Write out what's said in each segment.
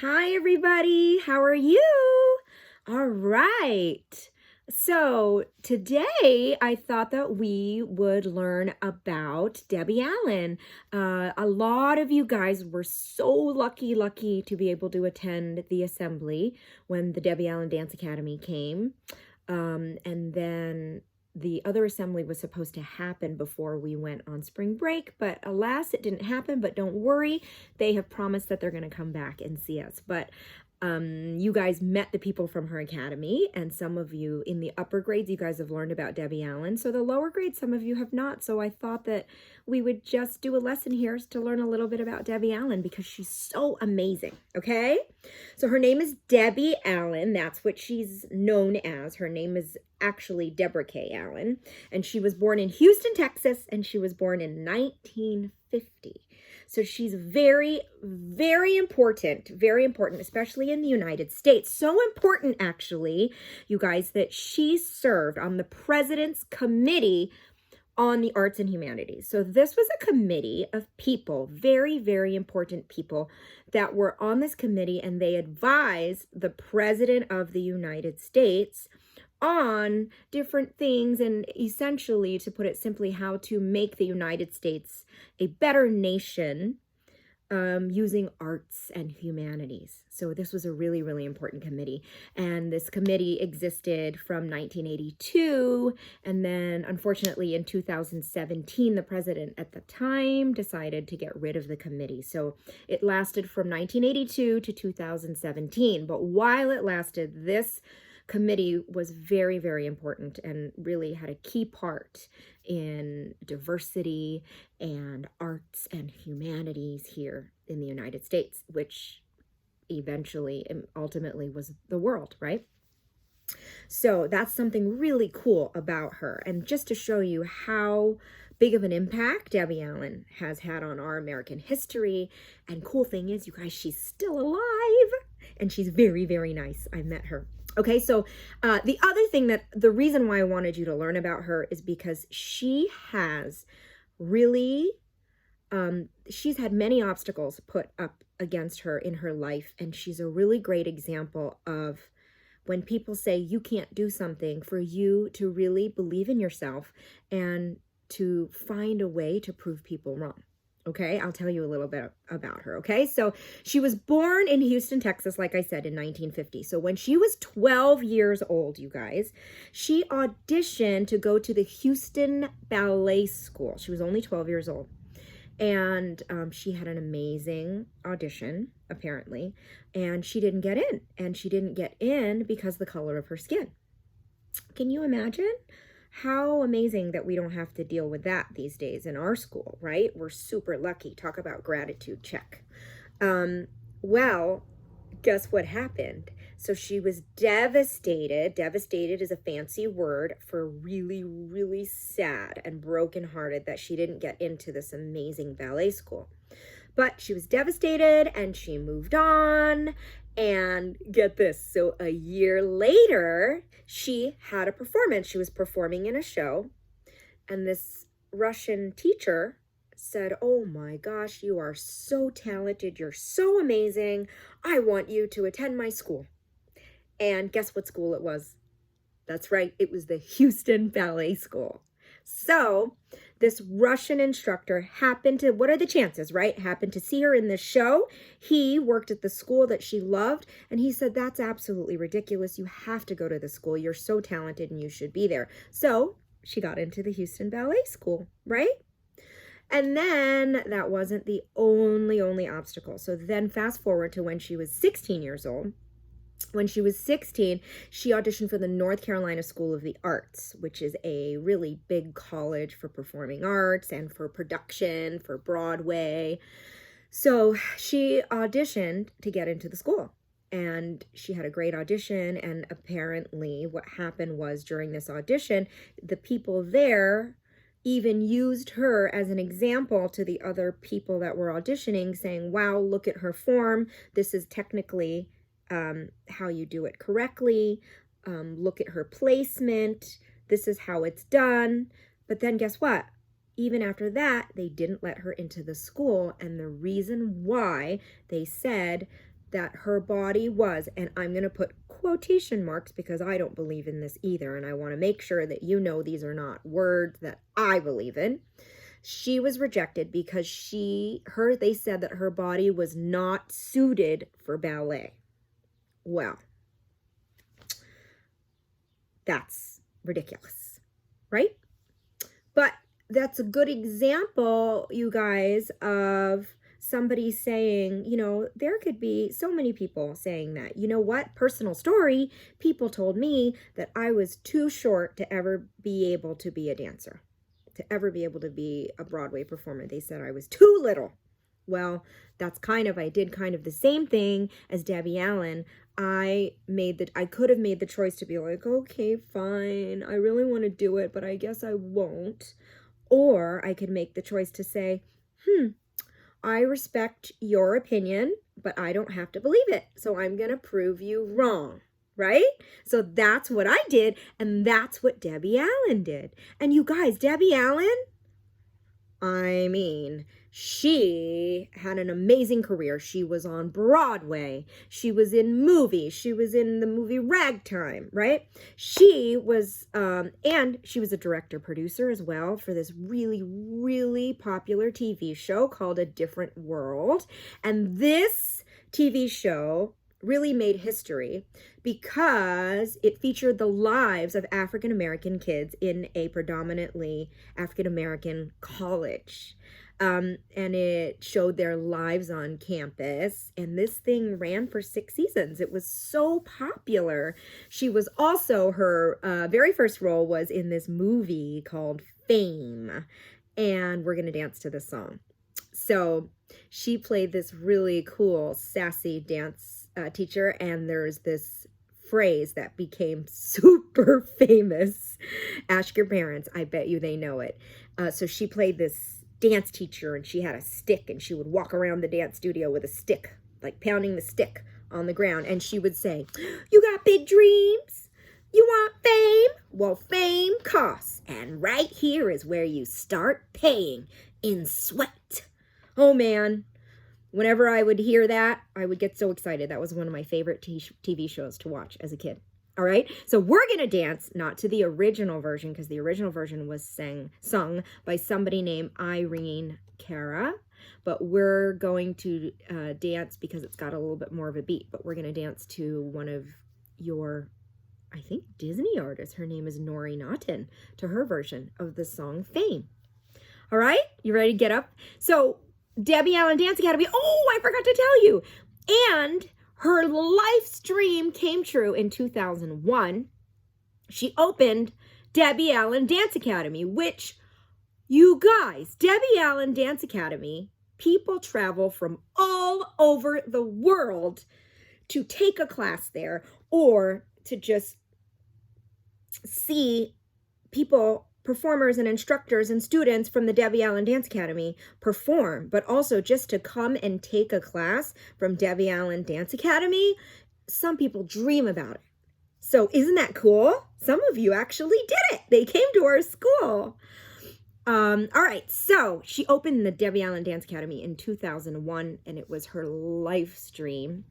Hi, everybody. How are you? All right. So today I thought that we would learn about Debbie Allen. A lot of you guys were so lucky to be able to attend the assembly when the Debbie Allen Dance Academy came. And then the other assembly was supposed to happen before we went on spring break, but alas, it didn't happen. But don't worry, they have promised that they're going to come back and see us. But you guys met the people from her academy, and some of you in the upper grades, you guys have learned about Debbie Allen. So the lower grades, some of you have not. So I thought that we would just do a lesson here to learn a little bit about Debbie Allen because she's so amazing, okay? So her name is Debbie Allen. That's what she's known as. Her name is actually Deborah K. Allen, and she was born in Houston, Texas, and she was born in 1950. So she's very important, especially in the United States. So important, actually, you guys, that she served on the President's Committee on the Arts and Humanities. So this was a committee of people, very important people that were on this committee, and they advised the President of the United States on different things, and essentially, to put it simply, how to make the United States a better nation using arts and humanities. So this was a really important committee, and this committee existed from 1982, and then unfortunately in 2017 the president at the time decided to get rid of the committee. So it lasted from 1982 to 2017, but while it lasted, this committee was very important and really had a key part in diversity and arts and humanities here in the United States, which eventually and ultimately was the world, right? So that's something really cool about her. And just to show you how big of an impact Debbie Allen has had on our American history. And cool thing is, you guys, she's still alive and she's very nice. I met her. Okay, so the other thing, that the reason why I wanted you to learn about her is because she has really, she's had many obstacles put up against her in her life, and she's a really great example of when people say you can't do something, for you to really believe in yourself and to find a way to prove people wrong. Okay, I'll tell you a little bit about her, okay? So she was born in Houston, Texas, like I said, in 1950. So when she was 12 years old, you guys, she auditioned to go to the Houston Ballet School. She was only 12 years old. And she had an amazing audition, apparently, and she didn't get in. And she didn't get in because of the color of her skin. Can you imagine? How amazing that we don't have to deal with that these days in our school, right? We're super lucky. Talk about gratitude check. Well, guess what happened? So she was devastated. Devastated is a fancy word for really sad and brokenhearted that she didn't get into this amazing ballet school. But she was devastated and she moved on. And get this, so a year later, she had a performance. She was performing in a show, and this Russian teacher said, "Oh my gosh, you are so talented. You're so amazing. I want you to attend my school." And guess what school it was? That's right, it was the Houston Ballet School. So this Russian instructor happened to, what are the chances, right? Happened to see her in the show. He worked at the school that she loved, and he said, "That's absolutely ridiculous. You have to go to the school. You're so talented and you should be there." So she got into the Houston Ballet School, right? And then that wasn't the only obstacle. So then fast forward to when she was 16 years old. When she was 16, she auditioned for the North Carolina School of the Arts, which is a really big college for performing arts and for production, for Broadway. So she auditioned to get into the school, and she had a great audition. And apparently what happened was, during this audition, the people there even used her as an example to the other people that were auditioning, saying, "Wow, look at her form. This is technically how you do it correctly. Look at her placement. This is how it's done." But then guess what? Even after that, they didn't let her into the school. And the reason why, they said that her body was, and I'm going to put quotation marks because I don't believe in this either, and I want to make sure that you know these are not words that I believe in. She was rejected because they said that her body was not suited for ballet. Well, that's ridiculous, right? But that's a good example, you guys, of somebody saying, there could be so many people saying that. You know what? Personal story, people told me that I was too short to ever be able to be a dancer, to ever be able to be a Broadway performer. They said I was too little. Well, I did kind of the same thing as Debbie Allen. I could have made the choice to be like, okay, fine, I really want to do it, but I guess I won't. Or I could make the choice to say, I respect your opinion, but I don't have to believe it. So I'm going to prove you wrong, right? So that's what I did, and that's what Debbie Allen did. And you guys, Debbie Allen, I mean, she had an amazing career. She was on Broadway. She was in movies. She was in the movie Ragtime, right? She was, and she was a director-producer as well for this really, really popular TV show called A Different World. And this TV show really made history because it featured the lives of African-American kids in a predominantly African-American college. And it showed their lives on campus. And this thing ran for 6 seasons. It was so popular. She was also, her very first role was in this movie called Fame. And we're going to dance to this song. So she played this really cool, sassy dance teacher, and there's this phrase that became super famous. Ask your parents, I bet you they know it. So she played this dance teacher, and she had a stick, and she would walk around the dance studio with a stick, like pounding the stick on the ground, and she would say, you got big dreams? You want fame? Well, fame costs, and right here is where you start paying in sweat. Oh man, whenever I would hear that, I would get so excited. That was one of my favorite TV shows to watch as a kid. All right, so we're going to dance, not to the original version, because the original version was sung by somebody named Irene Cara, but we're going to dance because it's got a little bit more of a beat, but we're going to dance to one of your, I think, Disney artists. Her name is Nori Naughton, to her version of the song Fame. All right, you ready to get up? So Debbie Allen Dance Academy, oh, I forgot to tell you, and her life dream came true in 2001. She opened Debbie Allen Dance Academy, which, you guys, Debbie Allen Dance Academy, people travel from all over the world to take a class there, or to just see people, performers and instructors and students from the Debbie Allen Dance Academy perform, but also just to come and take a class from Debbie Allen Dance Academy. Some people dream about it. So isn't that cool? Some of you actually did it. They came to our school. All right, so she opened the Debbie Allen Dance Academy in 2001, and it was her life dream.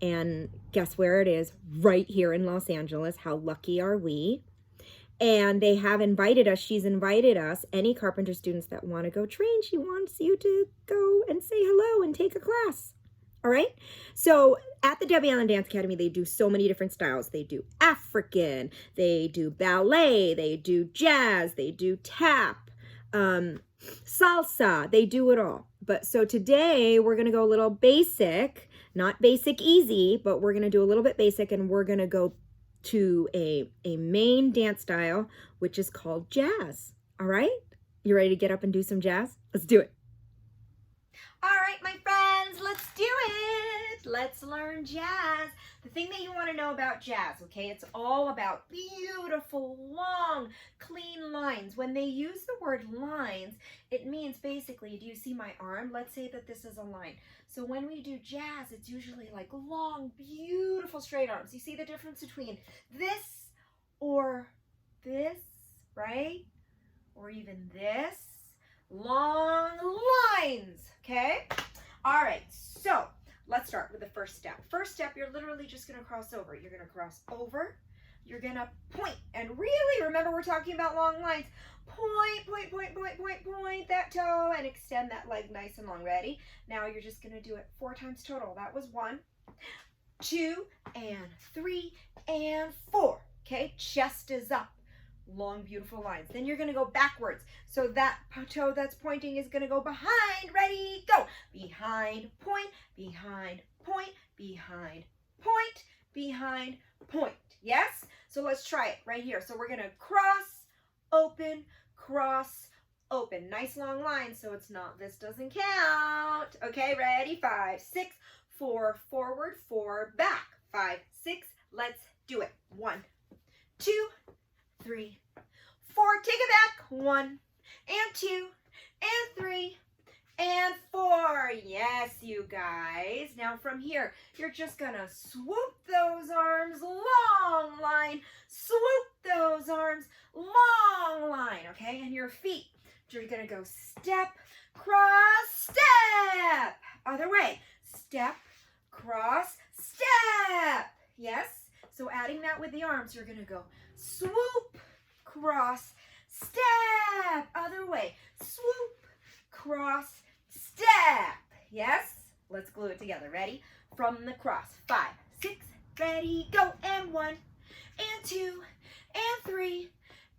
And guess where it is? Right here in Los Angeles. How lucky are we? And they have invited us, she's invited us, any Carpenter students that want to go train, she wants you to go and say hello and take a class. All right? So at the Debbie Allen Dance Academy, they do so many different styles. They do African, they do ballet, they do jazz, they do tap, salsa, they do it all. But so today we're going to go a little basic, not basic easy, but we're going to do a little bit basic, and we're going to go to a main dance style, which is called jazz. All right? You ready to get up and do some jazz? Let's do it. All right, my friends, let's do it. Let's learn jazz. The thing that you want to know about jazz, okay, it's all about beautiful, long, clean lines. When they use the word lines, it means basically, do you see my arm? Let's say that this is a line. So when we do jazz, it's usually like long, beautiful, straight arms. You see the difference between this or this, right? Or even this. Long lines, okay? All right, so let's start with the first step. First step, you're literally just gonna cross over. You're gonna cross over, you're gonna point, and really, remember we're talking about long lines. Point, point, point, point, point, point that toe and extend that leg nice and long. Ready? Now you're just gonna do it 4 times total. That was 1, 2, and 3, and 4. Okay, chest is up. Long, beautiful lines. Then you're gonna go backwards. So that toe that's pointing is gonna go behind. Ready, go. Behind, point, behind, point, behind, point, behind, point. Yes? So let's try it right here. So we're gonna cross, open, cross, open. Nice long line, so it's not, this doesn't count. Okay, ready? 5, 6, 4, forward, 4, back. 5, 6, let's do it. 1, 2, 3, 4, take it back. 1, and 2, and 3, and 4. Yes, you guys. Now from here, you're just gonna swoop those arms, long line. Swoop those arms, long line, okay? And your feet, you're gonna go step, cross, step. Other way, step, cross, step. Yes? So adding that with the arms, you're gonna go swoop, cross, step. Other way, swoop, cross, step. Yes? Let's glue it together. Ready? From the cross. 5, 6, ready, go. And 1, and 2, and 3,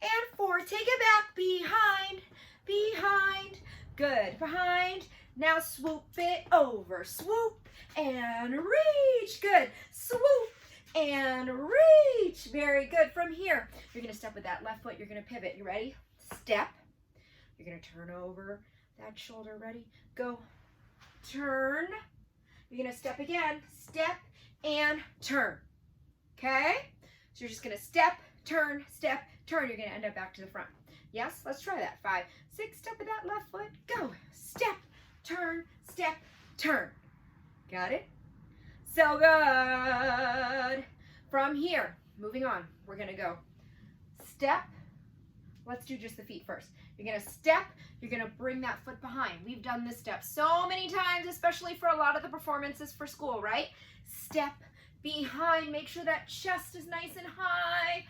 and 4. Take it back. Behind, behind. Good. Behind. Now swoop it over. Swoop and reach. Good. Swoop and reach. Very good. From here, you're going to step with that left foot. You're going to pivot. You ready? Step. You're going to turn over that shoulder. Ready? Go. Turn. You're going to step again. Step and turn. Okay? So you're just going to step, turn, step, turn. You're going to end up back to the front. Yes? Let's try that. 5, 6, step with that left foot. Go. Step, turn, step, turn. Got it? So good. From here, moving on, we're going to go step. Let's do just the feet first. You're going to step. You're going to bring that foot behind. We've done this step so many times, especially for a lot of the performances for school, right? Step behind. Make sure that chest is nice and high.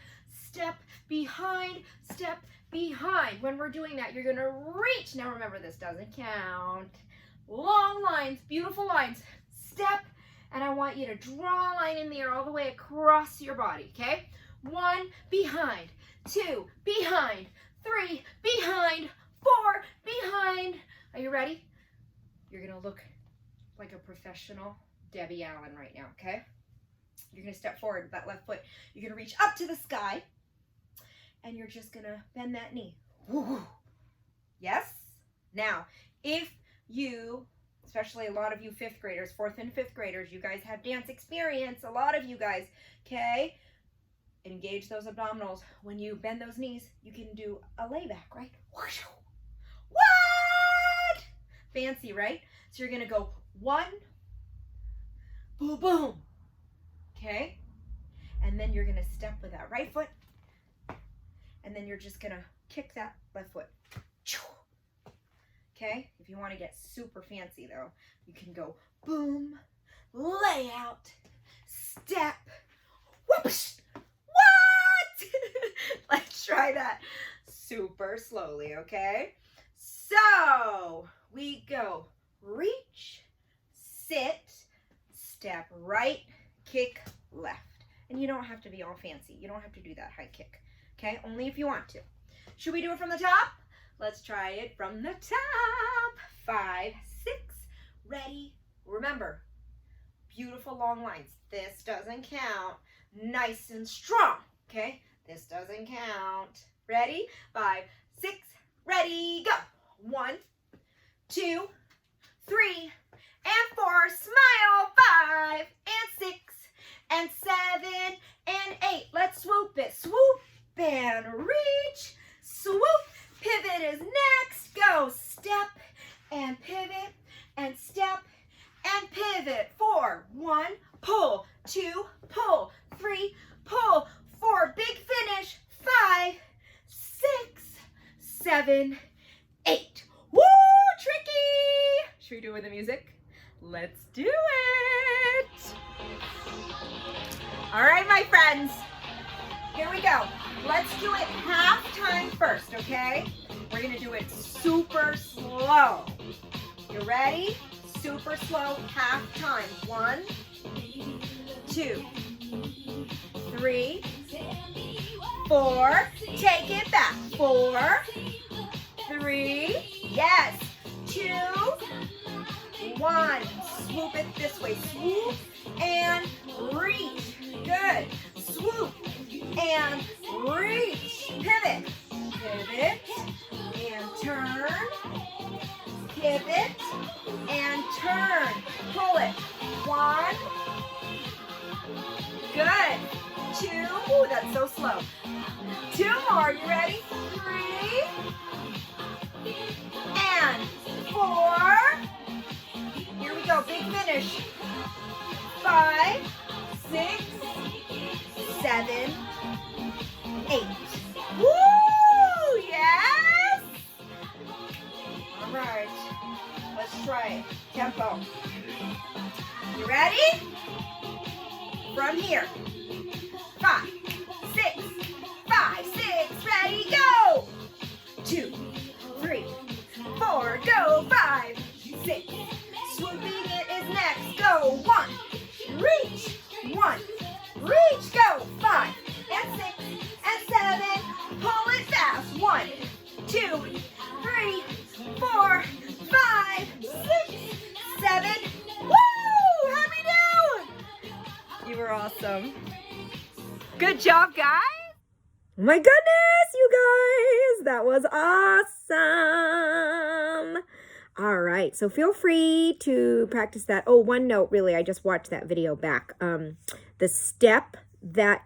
Step behind. Step behind. When we're doing that, you're going to reach. Now remember, this doesn't count. Long lines, beautiful lines. Step. And I want you to draw a line in the air all the way across your body, okay? 1, behind. 2, behind. 3, behind. 4, behind. Are you ready? You're going to look like a professional Debbie Allen right now, okay? You're going to step forward with that left foot. You're going to reach up to the sky. And you're just going to bend that knee. Woo. Yes? Now, if you, especially a lot of you 5th graders, 4th and 5th graders, you guys have dance experience, a lot of you guys, okay? Engage those abdominals. When you bend those knees, you can do a layback, right? What? Fancy, right? So you're going to go 1, boom, boom, okay? And then you're going to step with that right foot, and then you're just going to kick that left foot. Okay, if you want to get super fancy though, you can go boom, lay out, step, whoosh. What? Let's try that super slowly, okay? So we go reach, sit, step right, kick left. And you don't have to be all fancy. You don't have to do that high kick, okay? Only if you want to. Should we do it from the top? Let's try it from the top. 5, 6, ready. Remember, beautiful long lines. This doesn't count. Nice and strong, okay? This doesn't count. Ready? 5, 6, ready, go. 1, 2, 3, and 4. Smile. 5, and 6, and 7, and 8. Let's swoop it. Swoop and reach. Swoop. Pivot is next. Go. Step and pivot and step and pivot. 4. 1. Pull. 2. Pull. 3. Pull. 4. Big finish. 5, 6, 7, 8. Woo! Tricky. Should we do it with the music? Let's do it. All right, my friends. Here we go. Let's do it half time first, okay? We're gonna do it super slow. You ready? Super slow, half time. 1, 2, 3, 4. Take it back. 4, 3. Yes. 2, 1. Swoop it this way. Swoop and reach. Good. Swoop and reach. Pivot. Pivot and turn. Pivot and turn. Pull it. 1. Good. 2. Ooh, that's so slow. 2 more. You ready? 3. And 4. Here we go. Big finish. 5, 6, 7, 8. Woo! Yes! All right. Let's try it. Tempo. You ready? From here. 5, 6, 5, 6. Ready, go! 2, 3, 4. Go. 5, 6. Swooping it is next. Go. 1. Reach. 1. Reach. Go. 5 and 6 and 7. Pull it fast. 1, 2, 3, 4, 5, 6, 7. Woo! Hand-me-down! You were awesome. Good job, guys. Oh my goodness, you guys. That was awesome. All right, so feel free to practice that. Oh, one note, really, I just watched that video back. That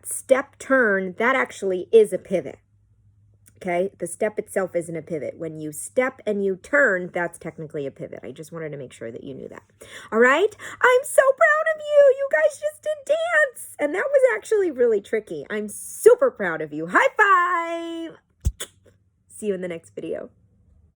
step turn, that actually is a pivot. Okay, the step itself isn't a pivot. When you step and you turn, that's technically a pivot. I just wanted to make sure that you knew that. All right, I'm so proud of you. You guys just did dance, and that was actually really tricky. I'm super proud of you. High five. See you in the next video.